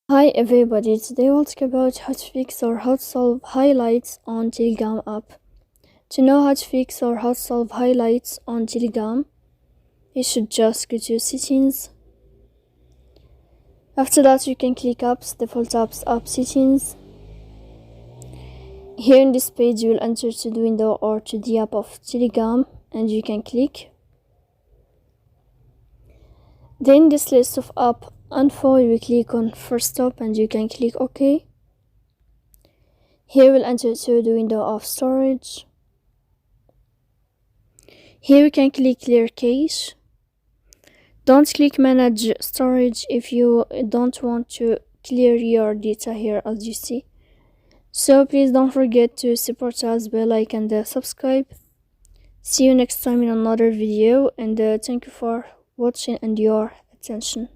Hi everybody, today we'll talk about how to fix or how to solve highlights on Telegram app. To know how to fix or how to solve highlights on Telegram, you should just go to settings. After that, you can click apps, default apps, app settings. Here in this page, you will enter to the window or to the app of Telegram and you can click. Then this list of app info, you will click on first stop and you can click OK. Here we'll enter to the window of storage. Here we can click clear cache. Don't click manage storage if you don't want to clear your data here, as you see. So please don't forget to support us by like and subscribe. See you next time in another video, and thank you for watching and your attention.